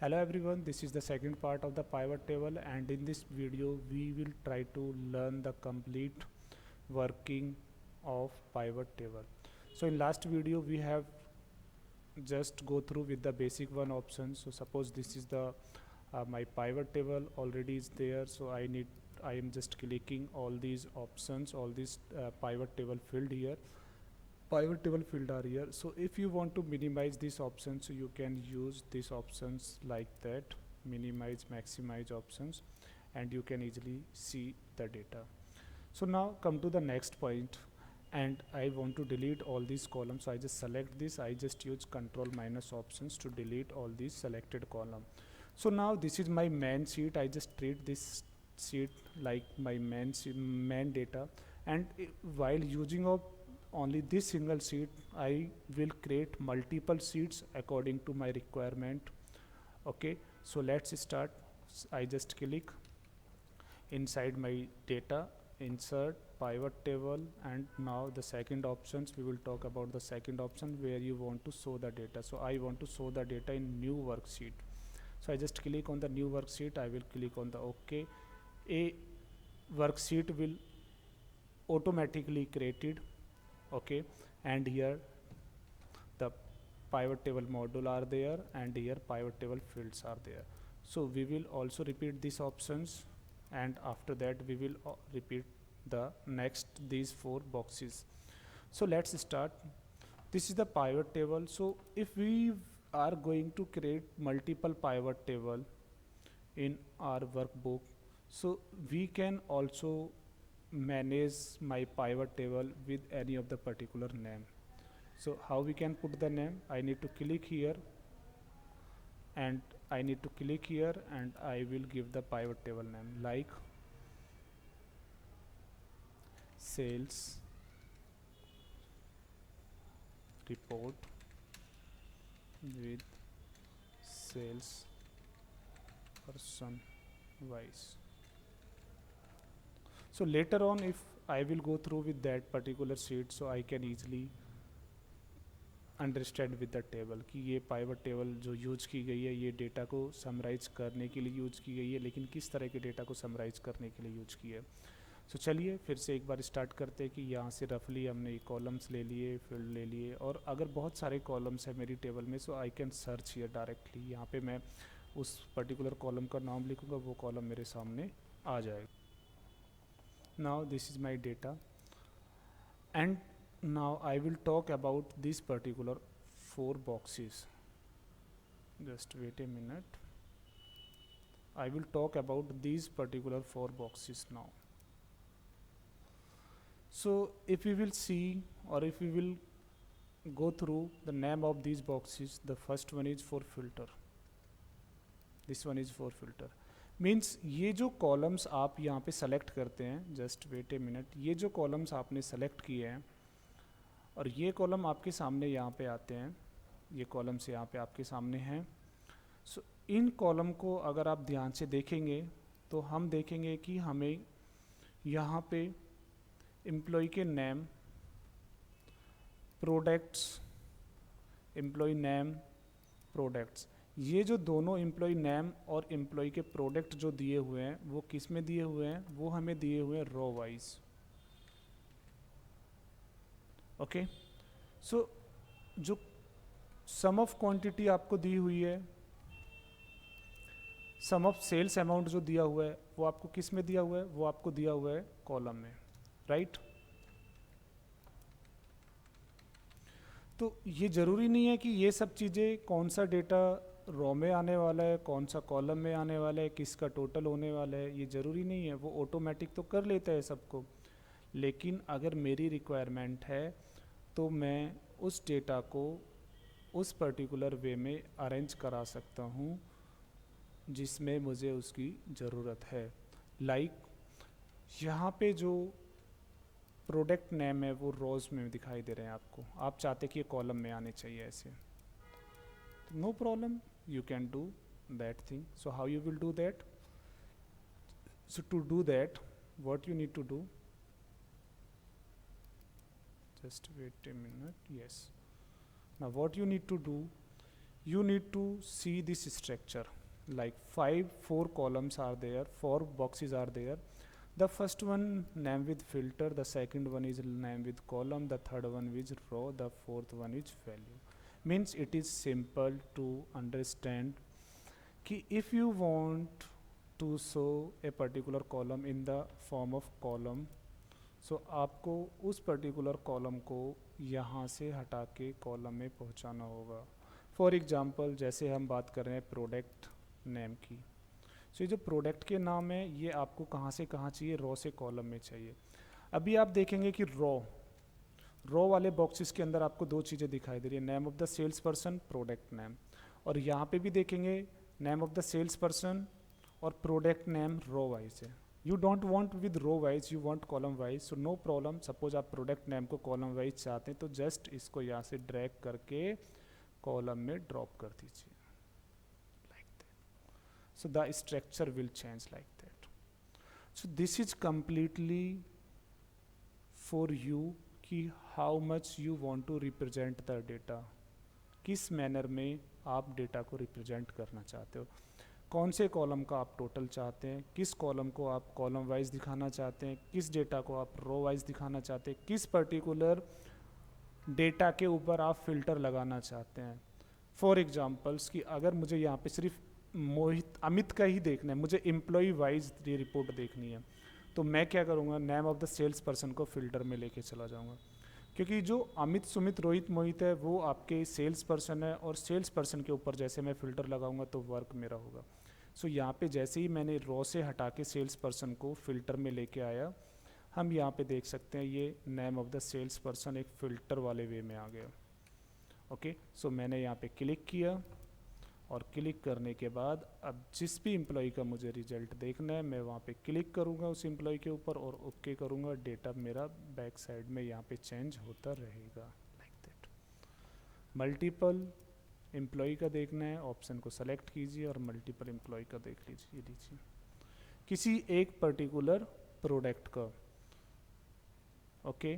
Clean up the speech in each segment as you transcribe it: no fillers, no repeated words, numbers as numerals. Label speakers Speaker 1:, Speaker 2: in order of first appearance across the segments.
Speaker 1: Hello everyone, this is the second part of the pivot table, and in this video we will try to learn the complete working of pivot table. So in last video we have just go through with the basic one option. So suppose this is the my pivot table already is there, so I am just clicking all these options, all these pivot table field here. Pivot table field are here. So if you want to minimize these options, so you can use these options like that, minimize, maximize options, and you can easily see the data. So now come to the next point, and I want to delete all these columns. So I just select this, I just use control minus options to delete all these selected column. So now this is my main sheet. I just treat this sheet like my main data, and while using of only this single sheet, I will create multiple sheets according to my requirement. Okay, so let's start. I just click inside my data, insert pivot table, and now the second options, we will talk about the second option where you want to show the data. So I want to show the data in new worksheet. So I just click on the new worksheet, I will click on the OK. A worksheet will automatically created. Okay, and here the pivot table module are there, and here pivot table fields are there. So we will also repeat these options, and after that we will repeat the next these four boxes. So let's start. This is the pivot table. So if we are going to create multiple pivot table in our workbook, so we can also manage my pivot table with any of the particular name. So how we can put the name? I need to click here, and I need to click here, and I will give the pivot table name like sales report with sales person wise. So later on, if I will go through with that particular sheet, so I can easily understand with the table कि ये pivot table जो use की गई है ये data को summarise करने के लिए यूज की गई है, लेकिन किस तरह के डेटा को समराइज करने के लिए यूज की है. सो चलिए फिर से एक बार स्टार्ट करते हैं कि यहाँ से रफली हमने कॉलम्स ले लिए, फील्ड ले लिए, और अगर बहुत सारे कॉलम्स है मेरी टेबल में, so I can search here directly. यहाँ पे मैं उस पर्टिकुलर कॉलम का नाम लिखूँगा, वो कॉलम मेरे सामने आ जाएगा. Now this is my data, and now I will talk about these particular four boxes. Just wait a minute. I will talk about these particular four boxes now. So if we will see, or if we will go through the name of these boxes, the first one is for filter. This one is for filter. Means ये जो columns आप यहाँ पे select करते हैं, just wait a minute, ये जो columns आपने सेलेक्ट किए हैं और ये कॉलम आपके सामने यहाँ पे आते हैं, ये कॉलम्स यहाँ पे आपके सामने हैं. सो इन कॉलम को अगर आप ध्यान से देखेंगे तो हम देखेंगे कि हमें यहाँ पे एम्प्लॉय के name, products, employ name, products, ये जो दोनों एम्प्लॉय नेम और एम्प्लॉय के प्रोडक्ट जो दिए हुए हैं वो किस में दिए हुए हैं, वो हमें दिए हुए हैं रो वाइज. ओके, सो जो सम ऑफ क्वांटिटी आपको दी हुई है, सम ऑफ सेल्स अमाउंट जो दिया हुआ है वो आपको किस में दिया हुआ है, वो आपको दिया हुआ है कॉलम में, राइट. तो ये ज़रूरी नहीं है कि ये सब चीज़ें कौन सा डेटा रो में आने वाला है, कौन सा कॉलम में आने वाला है, किसका टोटल होने वाला है, ये ज़रूरी नहीं है. वो ऑटोमेटिक तो कर लेता है सबको, लेकिन अगर मेरी रिक्वायरमेंट है तो मैं उस डेटा को उस पर्टिकुलर वे में अरेंज करा सकता हूँ जिसमें मुझे उसकी ज़रूरत है. लाइक यहाँ पे जो प्रोडक्ट नेम है वो रोज़ में दिखाई दे रहे हैं आपको, आप चाहते कि ये कॉलम में आने चाहिए ऐसे, no problem, you can do that thing. So how you will do that? So to do that, what you need to do, just wait a minute. Yes, now what you need to do, you need to see this structure, like four columns are there, four boxes are there. The first one name with filter, the second one is name with column, the third one is row, the fourth one is value. Means it is simple to understand कि if you want to show a particular column in the form of column, so आपको उस particular column को यहाँ से हटा के column में पहुँचाना होगा. फॉर एग्जांपल जैसे हम बात कर रहे हैं प्रोडक्ट नेम की, सो ये जो प्रोडक्ट के नाम है ये आपको कहाँ से कहाँ चाहिए, रो से कॉलम में चाहिए. अभी आप देखेंगे कि रो वाले बॉक्सेस के अंदर आपको दो चीज़ें दिखाई दे रही है, name of the sales person, product name. और यहाँ पे भी देखेंगे name of the sales person और प्रोडक्ट नेम रो वाइज है. You don't want with row wise, you want column wise, so no problem. Suppose आप प्रोडक्ट नेम को column wise चाहते हैं तो जस्ट इसको यहाँ से ड्रैग करके कॉलम में ड्रॉप कर दीजिए like that. So the structure will change like that. So this is completely for you कि how much you want to represent the data, किस मैनर में आप डेटा को रिप्रेजेंट करना चाहते हो, कौन से कॉलम का आप टोटल चाहते हैं, किस कॉलम को आप कॉलम वाइज दिखाना चाहते हैं, किस डेटा को आप रो वाइज दिखाना चाहते हैं, किस पर्टिकुलर डेटा के ऊपर आप फिल्टर लगाना चाहते हैं. फॉर एग्जांपल्स कि अगर मुझे यहाँ पे सिर्फ अमित का ही देखना है, मुझे एम्प्लॉय वाइज ये रिपोर्ट देखनी है, तो मैं क्या करूँगा, name of the sales person को फिल्टर में लेके चला जाऊँगा. क्योंकि जो अमित, सुमित, रोहित, मोहित है वो आपके सेल्स पर्सन है, और सेल्स पर्सन के ऊपर जैसे मैं फ़िल्टर लगाऊंगा तो वर्क मेरा होगा. सो यहाँ पे जैसे ही मैंने रो से हटा के सेल्स पर्सन को फ़िल्टर में लेके आया, हम यहाँ पे देख सकते हैं ये name of the sales person एक फ़िल्टर वाले वे में आ गया. ओके, सो मैंने यहाँ पे क्लिक किया, और क्लिक करने के बाद अब जिस भी एम्प्लॉय का मुझे रिजल्ट देखना है मैं वहाँ पे क्लिक करूँगा उस एम्प्लॉय के ऊपर और ओके करूँगा. डेटा मेरा बैक साइड में यहाँ पे चेंज होता रहेगा लाइक दैट. मल्टीपल एम्प्लॉय का देखना है, ऑप्शन को सेलेक्ट कीजिए और मल्टीपल एम्प्लॉय का देख लीजिए किसी एक पर्टिकुलर प्रोडक्ट का. ओके,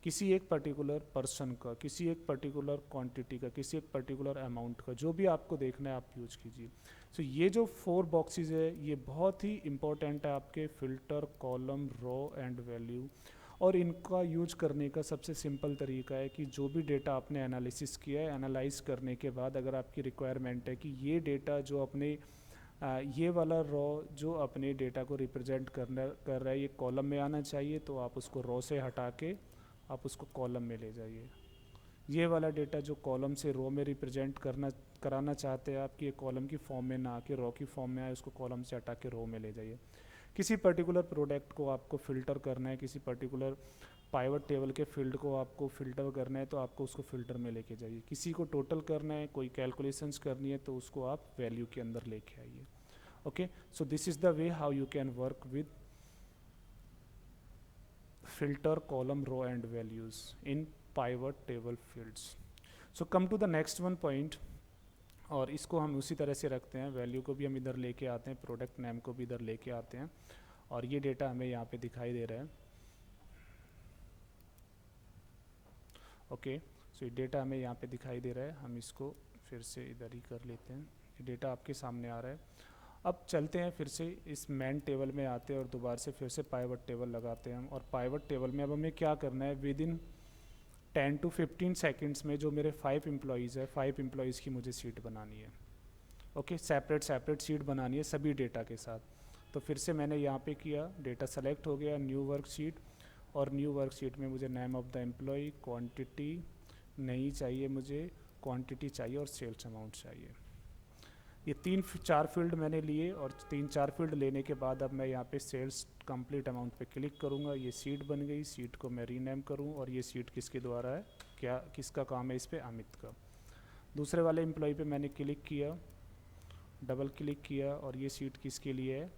Speaker 1: किसी एक पर्टिकुलर पर्सन का, किसी एक पर्टिकुलर क्वांटिटी का, किसी एक पर्टिकुलर अमाउंट का, जो भी आपको देखना है आप यूज कीजिए. सो ये जो 4 बॉक्सेस है ये बहुत ही इंपॉर्टेंट है आपके filter, column, row and value. और इनका यूज करने का सबसे सिंपल तरीका है कि जो भी डेटा आपने एनालिसिस किया है, एनालाइज करने के बाद अगर आपकी रिक्वायरमेंट है कि ये डेटा जो अपने ये वाला रो जो अपने डेटा को रिप्रेजेंट कर रहा है ये कॉलम में आना चाहिए, तो आप उसको रो से हटा के आप उसको कॉलम में ले जाइए. ये वाला डेटा जो कॉलम से रो में रिप्रेजेंट कराना चाहते हैं आप कि ये कॉलम की फॉर्म में ना आके रो की फॉर्म में आए, उसको कॉलम से हटा के रो में ले जाइए. किसी पर्टिकुलर प्रोडक्ट को आपको फ़िल्टर करना है, किसी पर्टिकुलर पाइवट टेबल के फील्ड को आपको फ़िल्टर करना है, तो आपको उसको फ़िल्टर में लेके जाइए. किसी को टोटल करना है, कोई कैलकुलेशंस करनी है, तो उसको आप वैल्यू के अंदर लेके आइए. Okay, so this is the way how you can work with filter, column, row and values in pivot table fields. So come to the next one point, और इसको हम उसी तरह से रखते हैं, वैल्यू को भी हम इधर लेके आते हैं, प्रोडक्ट नेम को भी इधर लेके आते हैं, और ये डेटा हमें यहाँ पे दिखाई दे रहा है. ओके, सो ये डेटा हमें यहाँ पे दिखाई दे रहा है, हम इसको फिर से इधर ही कर लेते हैं. ये डेटा आपके सामने आ रहा है. अब चलते हैं फिर से इस मेन टेबल में आते हैं और दोबारा से फिर से पाइवट टेबल लगाते हैं हम. और पाइवट टेबल में अब हमें क्या करना है, विद इन 10 to 15 सेकेंड्स में जो मेरे 5 एम्प्लॉयज़ है, 5 एम्प्लॉयज़ की मुझे सीट बनानी है. ओके, सेपरेट सीट बनानी है सभी डेटा के साथ. तो फिर से मैंने यहाँ पे किया, डेटा सेलेक्ट हो गया, न्यू वर्कशीट, और न्यू वर्कशीट में मुझे name of the employee, quantity नहीं चाहिए मुझे, क्वान्टिटी चाहिए और सेल्स अमाउंट चाहिए. ये 3-4 फील्ड मैंने लिए, और 3-4 फील्ड लेने के बाद अब मैं यहाँ पे सेल्स कंप्लीट अमाउंट पे क्लिक करूँगा. ये सीट बन गई, सीट को मैं रीनेम करूँ, और ये सीट किसके द्वारा है, क्या किसका काम है इस पर, अमित का. दूसरे वाले एम्प्लॉय पे मैंने क्लिक किया, डबल क्लिक किया, और ये सीट किसके लिए है,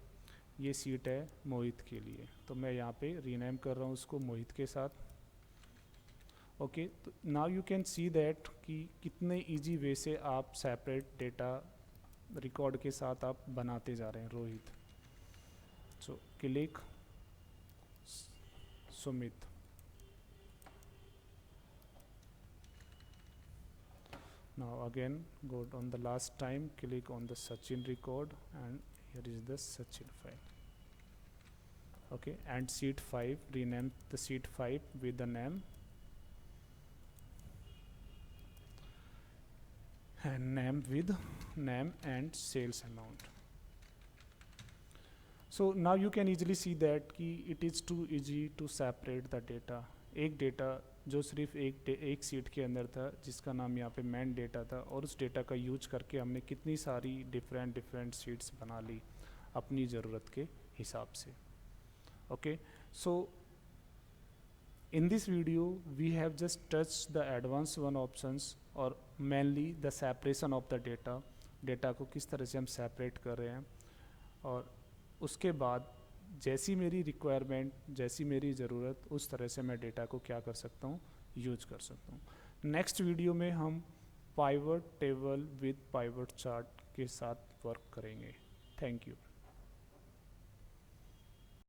Speaker 1: ये सीट है मोहित के लिए, तो मैं यहाँ पे रीनेम कर रहा हूँ उसको मोहित के साथ. ओके, तो now you can see that कि कितने ईजी वे से आप सेपरेट डेटा रिकॉर्ड के साथ आप बनाते जा रहे हैं. Rohit, so click, Sumit, Now again go on the last time, click on the Sachin record, and here is the Sachin file. Okay, and sheet 5, rename the sheet 5 with the name with name and sales amount. So now you can easily see that कि it is too easy to separate the data. एक data जो सिर्फ एक seat के अंदर था, जिसका नाम यहाँ पे मेन डेटा था, और उस डेटा का यूज करके हमने कितनी सारी डिफरेंट सीट्स बना ली अपनी ज़रूरत के हिसाब से. Okay, so in this video we have just touched the advanced one options, और mainly the separation of the data को किस तरह से हम सेपरेट कर रहे हैं, और उसके बाद जैसी मेरी रिक्वायरमेंट, जैसी मेरी ज़रूरत, उस तरह से मैं डेटा को क्या कर सकता हूँ, यूज कर सकता हूँ. नेक्स्ट वीडियो में हम pivot table with pivot chart के साथ वर्क करेंगे. Thank you.